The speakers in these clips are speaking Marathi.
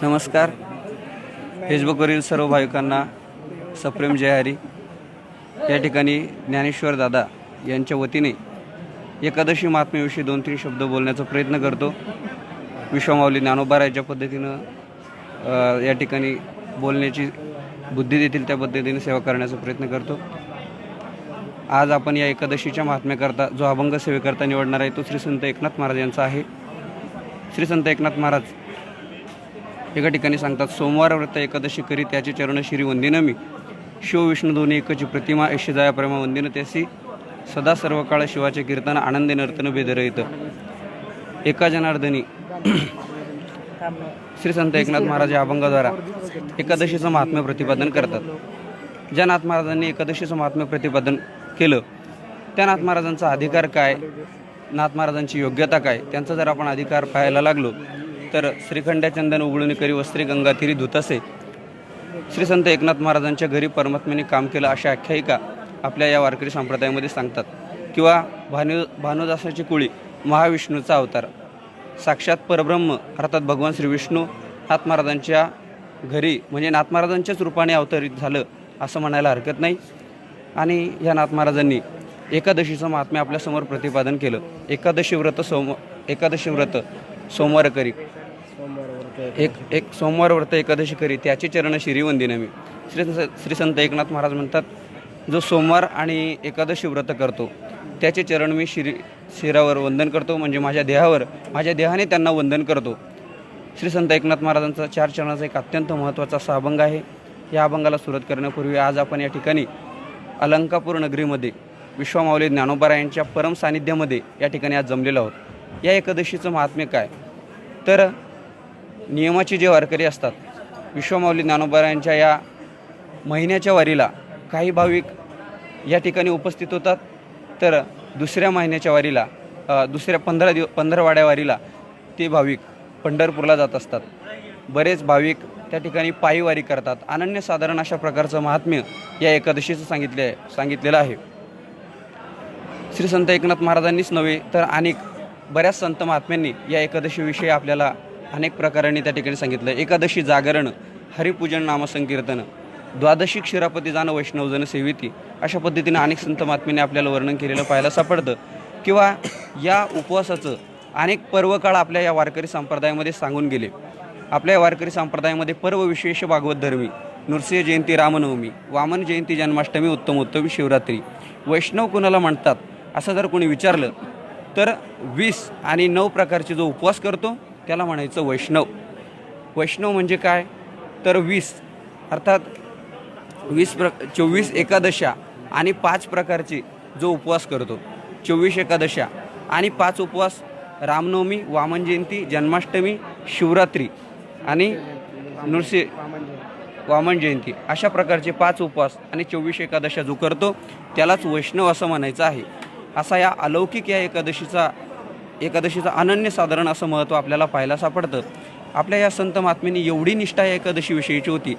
नमस्कार. फेसबुकवरील सर्व भाविकांना सप्रेम जय हरी. या ठिकाणी ज्ञानेश्वर दादा यांच्या वतीने एकादशी महात्म्याविषयी 2-3 शब्द बोलण्याचा प्रयत्न करतो. विश्वमाऊली ज्ञानोबारायांच्या पद्धतीनं या ठिकाणी बोलण्याची बुद्धी देतील त्या पद्धतीने सेवा करण्याचा प्रयत्न करतो. आज आपण या एकादशीच्या महात्म्याकरता जो अभंग सेवेकरता निवडणार आहे तो श्री संत एकनाथ महाराज यांचा आहे. श्री संत एकनाथ महाराज एका ठिकाणी सांगतात, सोमवार व्रत एकादशी करी त्याचे चरण शिरी वंदिन मी, शिव विष्णू दोन्ही एकची प्रतिमा ऐशी जाया प्रेमा वंदिन त्यासी, सदा सर्व काळ शिवाचे कीर्तन आनंदे नर्तन बेदरहित. एका जनार्दनी श्री संत एकनाथ महाराज या अभंगाद्वारा एकादशीचं महात्म्य प्रतिपादन करतात. ज्या नाथ महाराजांनी एकादशीचं महात्म्य प्रतिपादन केलं त्या नाथ महाराजांचा अधिकार काय, नाथ महाराजांची योग्यता काय, त्यांचा जर आपण अधिकार पाहायला लागलो तर श्रीखंड्या चंदन उघडून करी वस्त्री गंगा तिरी धुतसे, श्री संत एकनाथ महाराजांच्या घरी परमात्म्याने काम केलं अशा आख्यायिका आपल्या या वारकरी संप्रदायामध्ये सांगतात. किंवा भानुदासाची कुळी महाविष्णूचा अवतार, साक्षात परब्रह्म अर्थात भगवान श्री विष्णू नाथ महाराजांच्या घरी म्हणजे नाथ महाराजांच्याच रूपाने अवतरित झालं असं म्हणायला हरकत नाही. आणि या नाथ महाराजांनी एकादशीचं महात्म्य आपल्यासमोर प्रतिपादन केलं. एकादशी व्रत सोमवार करी, एक सोमवार व्रत एकादशी करी त्याचे चरण शिरी वंदिन मी. श्री संत एकनाथ महाराज म्हणतात, जो सोमवार आणि एकादशी व्रत करतो त्याचे चरण मी शिरावर वंदन करतो, म्हणजे माझ्या देहाने त्यांना वंदन करतो. श्री संत एकनाथ महाराजांचा 4 चरणाचा एक अत्यंत महत्त्वाचा असा अभंग आहे. या अभंगाला सुरुवात करण्यापूर्वी आज आपण या ठिकाणी अलंकापूर नगरीमध्ये विश्वमाऊली ज्ञानोबारायांच्या परम सानिध्यामध्ये या ठिकाणी आज जमलेलो आहोत. या एकादशीचं महात्म्य काय, तर नियमाचे जे वारकरी असतात विश्वमाऊली ज्ञानोबारायांच्या या महिन्याच्या वारीला काही भाविक या ठिकाणी उपस्थित होतात, तर दुसऱ्या महिन्याच्या वारीला दुसऱ्या 15 वारीला ते भाविक पंढरपूरला जात असतात. बरेच भाविक त्या ठिकाणी पायी वारी करतात. अनन्यसाधारण अशा प्रकारचं महात्म्य या एकादशीचं सांगितलेलं आहे. श्री संत एकनाथ महाराजांनीच नव्हे तर बऱ्याच संत महात्म्यांनी या एकादशीविषयी आपल्याला अनेक प्रकारांनी त्या ठिकाणी सांगितलं. एकादशी जागरण, हरिपूजन, नामसंकीर्तन, द्वादशी क्षीरापती जाण वैष्णवजन सेविती, अशा पद्धतीने अनेक संत महात्म्यांनी आपल्याला वर्णन केलेलं पाहायला सापडतं. किंवा या उपवासाचं अनेक पर्वकाळ आपल्या या वारकरी संप्रदायामध्ये सांगून गेले. आपल्या या वारकरी संप्रदायामध्ये पर्व विशेष भागवत धर्मी, नृसिंह जयंती, रामनवमी, वामन जयंती, जन्माष्टमी, उत्तमोत्तमी, शिवरात्री. वैष्णव कुणाला म्हणतात असं जर कोणी विचारलं तर 20 आणि 9 प्रकारचे जो उपवास करतो त्याला म्हणायचं वैष्णव. वैष्णव म्हणजे काय, तर 20 अर्थात 24 एकादशा आणि 5 प्रकारचे जो उपवास करतो, 24 एकादशा आणि 5 उपवास, रामनवमी, वामन जयंती, जन्माष्टमी, शिवरात्री आणि वामन जयंती, अशा प्रकारचे 5 उपवास आणि 24 एकादशा जो करतो त्यालाच वैष्णव असं म्हणायचं आहे. असा या अलौकिक या एकादशीचा अनन्यसाधारण असं महत्त्व आपल्याला पाहायला सापडतं. आपल्या या संत महात्म्यांनी एवढी निष्ठा या एकादशीविषयीची होती.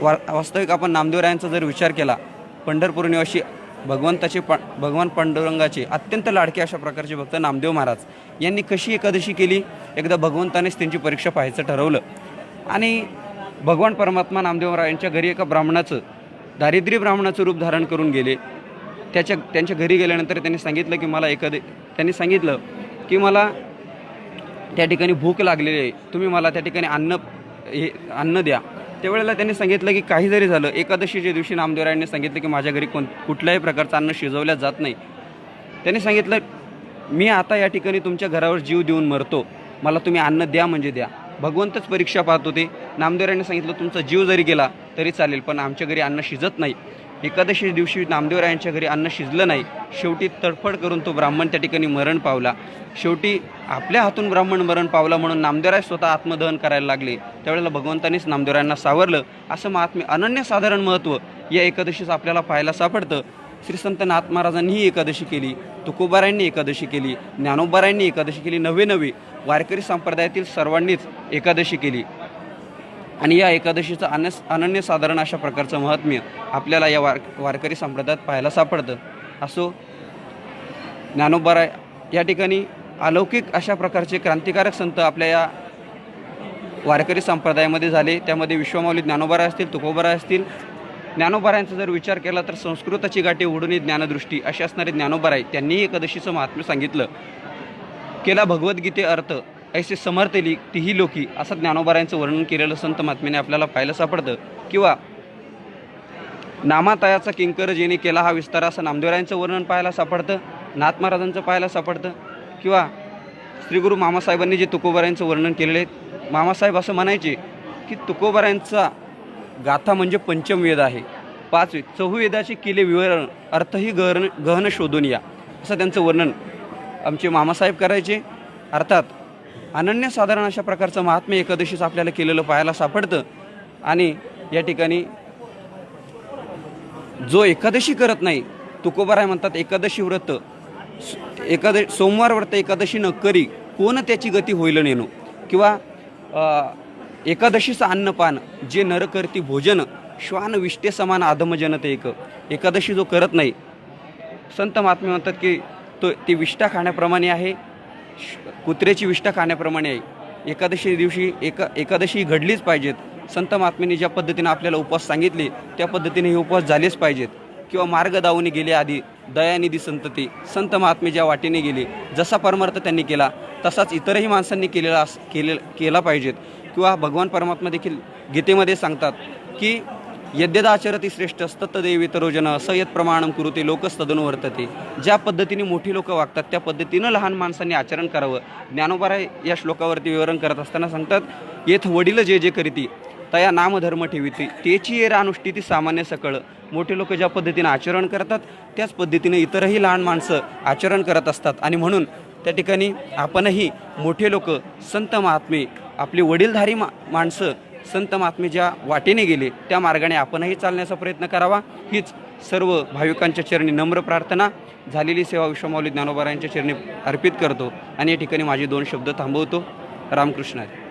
वास्तविक आपण नामदेवरायांचा जर विचार केला, पंढरपूर निवासी भगवान पांडुरंगाचे अत्यंत लाडके अशा प्रकारचे भक्त नामदेव महाराज यांनी कशी एकादशी केली, एकदा भगवंतानेच त्यांची परीक्षा पाहायचं ठरवलं. आणि भगवान परमात्मा नामदेवरायांच्या घरी एका दारिद्र्य ब्राह्मणाचं रूप धारण करून गेले. त्यांच्या घरी गेल्यानंतर त्यांनी सांगितलं की मला त्या ठिकाणी भूक लागलेली आहे, तुम्ही मला त्या ठिकाणी अन्न द्या. त्यावेळेला त्यांनी सांगितलं की काही जरी झालं, एकादशीच्या दिवशी नामदेवरायांनी सांगितलं की माझ्या घरी कुठल्याही प्रकारचं अन्न शिजवल्या जात नाही. त्यांनी सांगितलं, मी आता या ठिकाणी तुमच्या घरावर जीव देऊन मरतो, मला तुम्ही अन्न द्या म्हणजे द्या. भगवंतच परीक्षा पाहत होते. नामदेवरायांनी सांगितलं, तुमचा जीव जरी गेला तरी चालेल, पण आमच्या घरी अन्न शिजत नाही. एकादशी दिवशी नामदेवरायांच्या घरी अन्न शिजलं नाही. शेवटी तडफड करून तो ब्राह्मण त्या ठिकाणी मरण पावला. शेवटी आपल्या हातून ब्राह्मण मरण पावला म्हणून नामदेवराय स्वतः आत्मदहन करायला लागले. त्यावेळेला भगवंतानीच नामदेवरायांना सावरलं. असं महात्म्य अनन्यसाधारण महत्त्व या एकादशीचं आपल्याला पाहायला सापडतं. श्री संत नाथ महाराजांनी ही एकादशी केली, तुकोबारायांनी एकादशी केली, ज्ञानोबारायांनी एकादशी केली, नवे वारकरी संप्रदायातील सर्वांनीच एकादशी केली. आणि या एकादशीचं अनन्यसाधारण अशा प्रकारचं महात्म्य आपल्याला या वारकरी संप्रदायात पाहायला सापडतं. असो, ज्ञानोबाराय या ठिकाणी अलौकिक अशा प्रकारचे क्रांतिकारक संत आपल्या या वारकरी संप्रदायामध्ये झाले. त्यामध्ये विश्वमाऊली ज्ञानोबाराय असतील, तुकोबाराय असतील. ज्ञानोबारायांचा जर विचार केला तर संस्कृताची गाठी ओढून ज्ञानदृष्टी अशी असणारे ज्ञानोबाराय त्यांनी एकादशीचं महात्म्य सांगितलं. केला भगवद्गीते अर्थ ऐसे समर्थली तीही लोकी असं ज्ञानोबारायांचं वर्णन केलेलं संत महात्म्याने आपल्याला पाहायला सापडतं. किंवा नामातयाचा किंकर जेने केला हा विस्तार असं नामदेवरायांचं वर्णन पाहायला सापडतं, नाथ महाराजांचं पाहायला सापडतं. किंवा श्री गुरु मामासाहेबांनी जे तुकोबारायांचं वर्णन केलेलं आहे, मामासाहेब असं म्हणायचे की तुकोबारायांचा गाथा म्हणजे पंचमवेद आहे, 5 वेद, चहुवेदाचे केले विवरण अर्थही गहन शोधून या असं त्यांचं वर्णन आमचे मामासाहेब करायचे. अर्थात अनन्यसाधारण अशा प्रकारचं महात्म्य एकादशीचं आपल्याला केलेलं पाहायला सापडतं. आणि या ठिकाणी जो एकादशी करत नाही, तुकोबाराय म्हणतात एकादशी व्रत सोमवार व्रत एकादशी न करी कोण त्याची गती होईल नेनो. किंवा एकादशीचं अन्नपान जे नर करती भोजन श्वान विष्टे समान आधमजनते एक. एकादशी जो करत नाही, संत महात्मे म्हणतात की ती विष्ठा खाण्याप्रमाणे आहे, कुत्र्याची विष्ठा खाण्याप्रमाणे आहे. एकादशी दिवशी एकादशी घडलीच पाहिजेत. संत महात्म्यांनी ज्या पद्धतीने आपल्याला उपवास सांगितले त्या पद्धतीने हे उपवास झालेच पाहिजेत. किंवा मार्ग दावून गेले आधी दयानिधी संतती, संत महात्मे ज्या वाटेने गेले, जसा परमार्थ त्यांनी केला तसाच इतरही माणसांनी केला पाहिजेत. किंवा भगवान परमात्मा देखील गीतेमध्ये सांगतात की यद्यदाचरती श्रेष्ठ तत्तदेवी तरोजन स यत् प्रमाणम कुरुते लोकस्तदनु वर्तते. ज्या पद्धतीने मोठी लोक वागतात त्या पद्धतीनं लहान माणसांनी आचरण करावं. ज्ञानोबाराय या श्लोकावरती विवरण करत असताना सांगतात, येथ वडील जे जे करीती तया नामधर्म ठेविती तेची येरा अनुष्ठिती सामान्य सकळ. मोठे लोक ज्या पद्धतीने आचरण करतात त्याच पद्धतीने इतरही लहान माणसं आचरण करत असतात. आणि म्हणून त्या ठिकाणी आपणही मोठे लोक, संत महात्मे, आपली वडीलधारी माणसं, संत महात्मे ज्या वाटेने गेले त्या मार्गाने आपणही चालण्याचा प्रयत्न करावा. हीच सर्व भाविकांच्या चरणी नम्र प्रार्थना. झालेली सेवा विश्वमाऊली ज्ञानोबारायांच्या चरणी अर्पित करतो आणि या ठिकाणी माझे 2 शब्द थांबवतो. रामकृष्ण हरी.